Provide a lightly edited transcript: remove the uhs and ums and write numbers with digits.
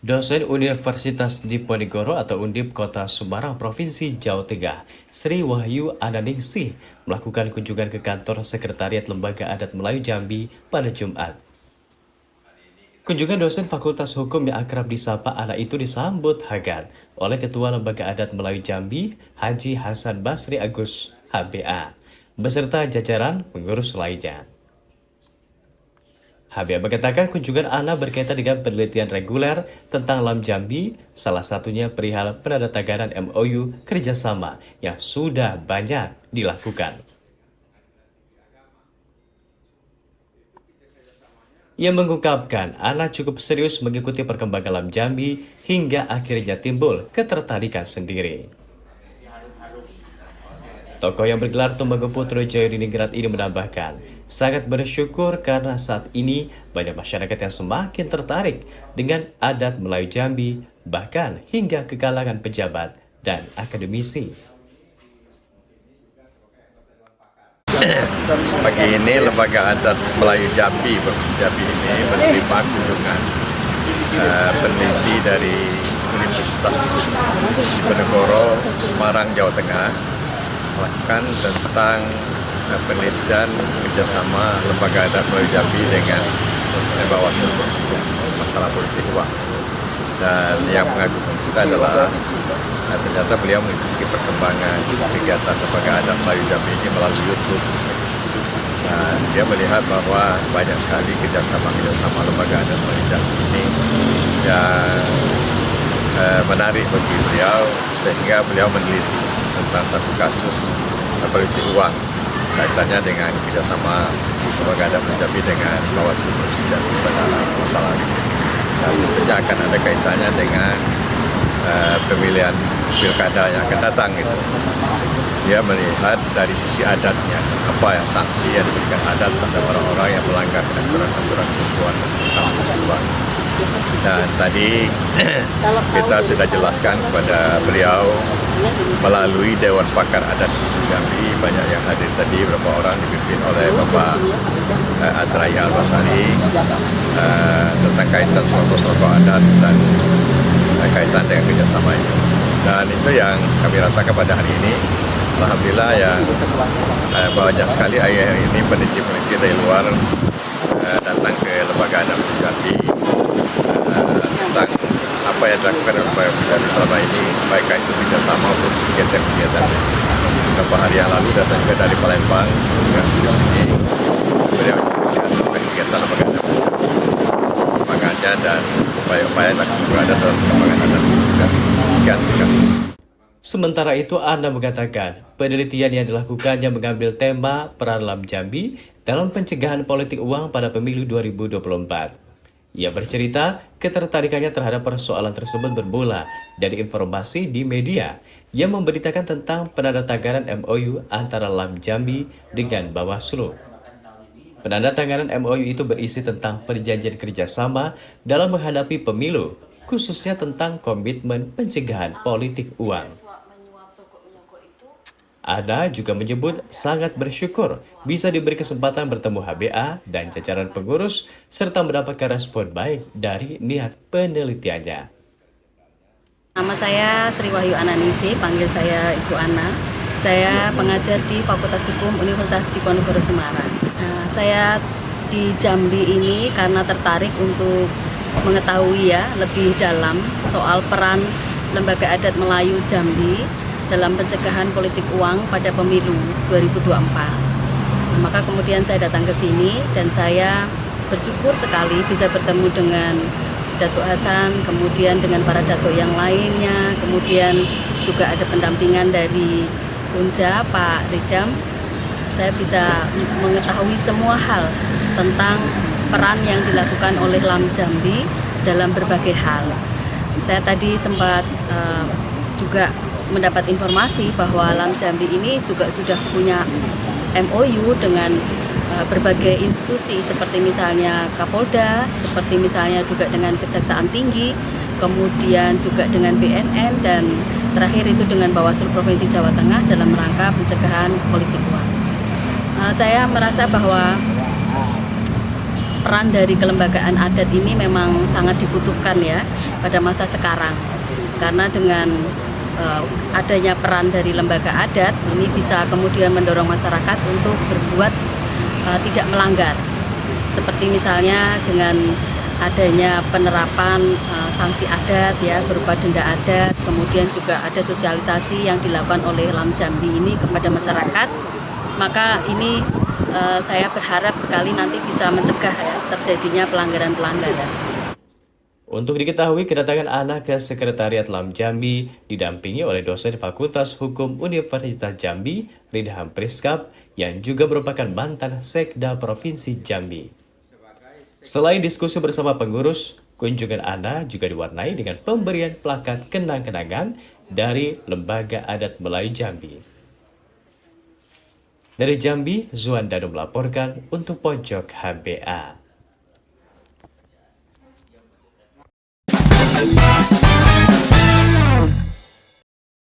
Dosen Universitas Diponegoro atau Undip Kota Semarang Provinsi Jawa Tengah, Sri Wahyu Ananingsih, melakukan kunjungan ke kantor Sekretariat Lembaga Adat Melayu Jambi pada Jumat. Kunjungan dosen Fakultas Hukum yang akrab disapa Ana itu disambut hangat oleh Ketua Lembaga Adat Melayu Jambi, Haji Hasan Basri Agus, HBA, beserta jajaran pengurus lainnya. HBA mengatakan kunjungan Ana berkaitan dengan penelitian reguler tentang LAM Jambi, salah satunya perihal penandatanganan MOU kerjasama yang sudah banyak dilakukan. Ia mengungkapkan Ana cukup serius mengikuti perkembangan LAM Jambi hingga akhirnya timbul ketertarikan sendiri. Tokoh yang bergelar Tumenggung Putra Jaya Diningrat ini menambahkan, sangat bersyukur karena saat ini banyak masyarakat yang semakin tertarik dengan adat Melayu Jambi, bahkan hingga ke kalangan pejabat dan akademisi. Pagi ini Lembaga Adat Melayu Jambi, Provinsi Jambi ini menerima kunjungan peneliti dari Universitas Diponegoro, Semarang, Jawa Tengah, melakukan tentang penelitian kerjasama Lembaga Adat Melayu Jambi dengan Bawaslu masalah politik uang. Dan yang mengagumkan kita adalah ternyata beliau mengikuti perkembangan kegiatan Lembaga Adat Melayu Jambi ini melalui YouTube. Dan dia melihat bahwa banyak sekali kerjasama Lembaga Adat Melayu Jambi ini yang menarik bagi beliau, sehingga beliau meneliti tentang satu kasus politik uang kaitannya dengan kerjasama Lembaga Adat Melayu Jambi dengan Bawaslu Provinsi Jambi pada masalah ini. Dan tentunya akan ada kaitannya dengan pemilihan pilkada yang akan datang itu. Dia melihat dari sisi adatnya, apa yang sanksi yang diberikan adat terhadap orang-orang yang melanggar aturan-aturan ketentuan tentang uang. Dan tadi kita sudah jelaskan kepada beliau melalui Dewan Pakar Adat Provinsi Jambi, banyak yang hadir tadi, beberapa orang dipimpin oleh Bapak Azrai Al-Basari tentang kaitan sosok-sosok adat dan kaitan dengan kerjasama itu. Dan itu yang kami rasakan pada hari ini. Alhamdulillah yang banyak sekali akhir ini peneliti-peneliti dari luar datang ke Lembaga Adat Melayu Jambi tentang apa yang dilakukan oleh Lembaga Adat Jambi selama ini, baik itu kerjasama maupun kegiatan-kegiatan. Beberapa hari yang lalu datang juga dari Palembang dengan sini beliau melihat kegiatan Lembaga Adat perkembangannya dan upaya-upaya yang ada dalam perkembangan adat Jambi. Sekian, terima kasih. Sementara itu, Ana mengatakan penelitian yang dilakukannya mengambil tema peran LAM Jambi dalam pencegahan politik uang pada pemilu 2024. Ia bercerita ketertarikannya terhadap persoalan tersebut bermula dari informasi di media yang memberitakan tentang penandatanganan MOU antara LAM Jambi dengan Bawaslu. Penandatanganan MOU itu berisi tentang perjanjian kerjasama dalam menghadapi pemilu, khususnya tentang komitmen pencegahan politik uang. Ana juga menyebut sangat bersyukur bisa diberi kesempatan bertemu HBA dan jajaran pengurus serta mendapatkan respon baik dari niat penelitiannya. Nama saya Sri Wahyu Ananingsih, panggil saya Ibu Ana. Saya pengajar di Fakultas Hukum Universitas Diponegoro Semarang. Saya di Jambi ini karena tertarik untuk mengetahui lebih dalam soal peran Lembaga Adat Melayu Jambi dalam pencegahan politik uang pada pemilu 2024. Maka kemudian saya datang ke sini dan saya bersyukur sekali bisa bertemu dengan Datuk Hasan, kemudian dengan para datuk yang lainnya, kemudian juga ada pendampingan dari Unja, Pak Ridam. Saya bisa mengetahui semua hal tentang peran yang dilakukan oleh LAM Jambi dalam berbagai hal. Saya tadi sempat juga mendapat informasi bahwa LAM Jambi ini juga sudah punya MOU dengan berbagai institusi seperti misalnya Kapolda, seperti misalnya juga dengan Kejaksaan Tinggi, kemudian juga dengan BNN, dan terakhir itu dengan Bawaslu Provinsi Jawa Tengah dalam rangka pencegahan politik uang. Saya merasa bahwa peran dari kelembagaan adat ini memang sangat dibutuhkan ya, pada masa sekarang. Karena dengan adanya peran dari lembaga adat ini bisa kemudian mendorong masyarakat untuk berbuat tidak melanggar. Seperti misalnya dengan adanya penerapan sanksi adat ya berupa denda adat, kemudian juga ada sosialisasi yang dilakukan oleh Lam Jambi ini kepada masyarakat. Maka ini saya berharap sekali nanti bisa mencegah ya terjadinya pelanggaran-pelanggaran. Untuk diketahui, kedatangan Ana ke Sekretariat Lam Jambi didampingi oleh dosen Fakultas Hukum Universitas Jambi, Ridham Priskap, yang juga merupakan mantan Sekda Provinsi Jambi. Selain diskusi bersama pengurus, kunjungan Ana juga diwarnai dengan pemberian plakat kenang-kenangan dari Lembaga Adat Melayu Jambi. Dari Jambi, Zuandano melaporkan untuk Pojok HBA.